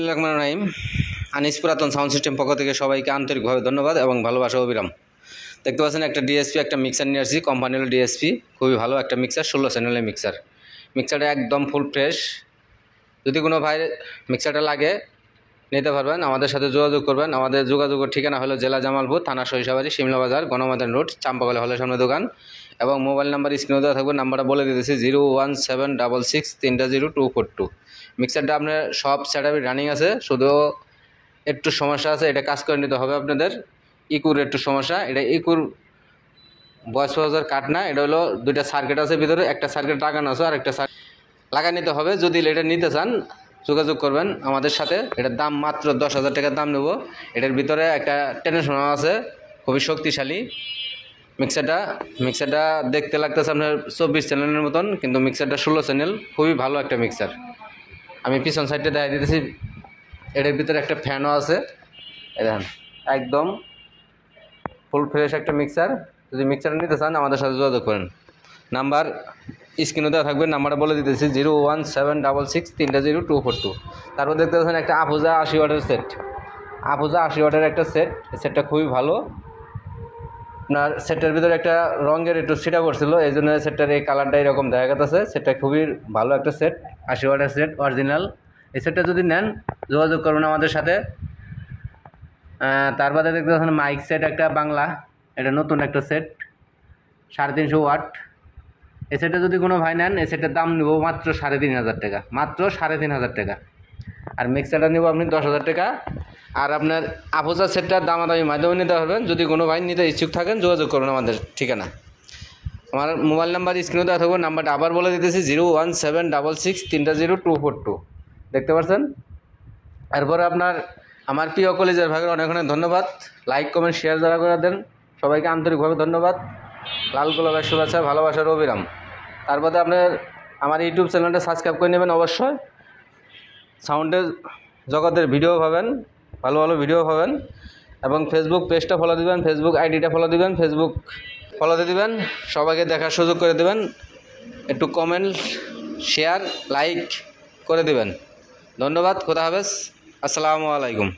রহমান রাহিম। আনিস পুরাতন sound system পক্ষ থেকে সবাইকে আন্তরিকভাবে ধন্যবাদ এবং ভালোবাসা অবিরাম। দেখতে পাচ্ছেন একটা ডিএসপি একটা মিক্সার নিয়ে আসছি, কোম্পানি হলো ডিএসপি। খুবই ভালো একটা মিক্সার, 16 চ্যানেলের মিক্সার। মিক্সারটা একদম ফুল ফ্রেশ। যদি কোনো ভাই মিক্সারটা লাগে নিতে পারবেন, আমাদের সাথে যোগাযোগ করবেন। আমাদের যোগাযোগের ঠিকানা হলো জেলা জামালপুর, থানা সরিষাবাড়ি, শিমলা বাজার, গণমাধ্যম রোড, চাম্পাকলা হলের সামনে দোকান। এবং মোবাইল নাম্বার স্ক্রিনে দেওয়া থাকবে, নাম্বারটা বলে দিতেছি 01766 মিক্সারটা আপনার সব সেটআপে রানিং আছে, শুধু একটু সমস্যা আছে, এটা কাজ করে নিতে হবে আপনাদের। ইকুর একটু সমস্যা, এটা ইকুর বয়স ফজার কাট না, এটা হলো দুইটা সার্কিট আছে ভিতরে, একটা সার্কিট লাগানো আছে আর একটা লাগাই নিতে হবে। যদি এটা নিতে চান যোগাযোগ করবেন আমাদের সাথে। এটার দাম মাত্র 10,000 টাকার দাম নেব। এটার ভিতরে একটা ট্রান্সফর্মার আছে, খুবই শক্তিশালী মিক্সারটা দেখতে লাগতেছে আপনার 24 চ্যানেলের মতন, কিন্তু মিক্সারটা 16 চ্যানেল, খুবই ভালো একটা মিক্সার। আমি পিছন সাইডটা দেখাই দিতেছি। এটার ভিতরে একটা ফ্যানও আছে, দেখেন একদম ফুল ফ্রেশ একটা মিক্সার। যদি মিক্সার নিতে চান আমাদের সাথে যোগাযোগ করেন। নাম্বার স্ক্রিনে দেওয়া থাকবে, নাম্বারটা বলে দিতেছি 01766 তারপর দেখতে পাচ্ছেন একটা আফুজা 80 ওয়াটের সেট। আফুজা 80 ওয়াটের একটা সেট, সেটটা খুবই ভালো। আপনার সেটটার ভিতরে একটা রঙের একটু ছিটা পড়ছিল, এই জন্য সেটটার এই কালারটা এরকম দেখা গেছে। সেটটা খুবই ভালো একটা সেট, 80 ওয়াটের সেট অরিজিনাল। এই সেটটা যদি নেন যোগাযোগ করবেন আমাদের সাথে। তার বাদে দেখতে পাচ্ছেন মাইক সেট একটা বাংলা, এটা নতুন একটা সেট, 350 ওয়াট। এই সেটটা যদি কোনো ভাই নেন, এই সেটের দাম নেব মাত্র 3,500 টাকা, মাত্র 3,500 টাকা। আর মিক্সারটা নেব আপনি 10,000 টাকা। আর আপনার আফুজা সেটটার দামাদামি মাধ্যমে নিতে পারবেন। যদি কোনো ভাই নিতে ইচ্ছুক থাকেন যোগাযোগ করবেন আমাদের ঠিকানা। আমার মোবাইল নাম্বার স্ক্রিনে দেওয়া থাকবে, নাম্বারটা আবার বলে দিতেছি 01766 দেখতে পাচ্ছেন। এরপরে আপনার আমার প্রিয় কলেজের ভাগের অনেক অনেক ধন্যবাদ। লাইক কমেন্ট শেয়ার যারা করে দেন সবাইকে আন্তরিকভাবে ধন্যবাদ। লাল গোলাপের শুভেচ্ছা, ভালোবাসার অবিরাম। তারপরে আপনার আমার ইউটিউব চ্যানেলটা সাবস্ক্রাইব করে নেবেন অবশ্যই। সাউন্ডের জগতের ভিডিও পাবেন, ভালো ভালো ভিডিও পাবেন। এবং ফেসবুক পেজটা ফলো দিবেন, ফেসবুক আইডিটা ফলো দিবেন, ফেসবুক ফলোতে দিবেন, সবাইকে দেখার সুযোগ করে দেবেন। একটু কমেন্ট শেয়ার লাইক করে দেবেন। ধন্যবাদ, খোদা হাফেজ, আসসালামু আলাইকুম।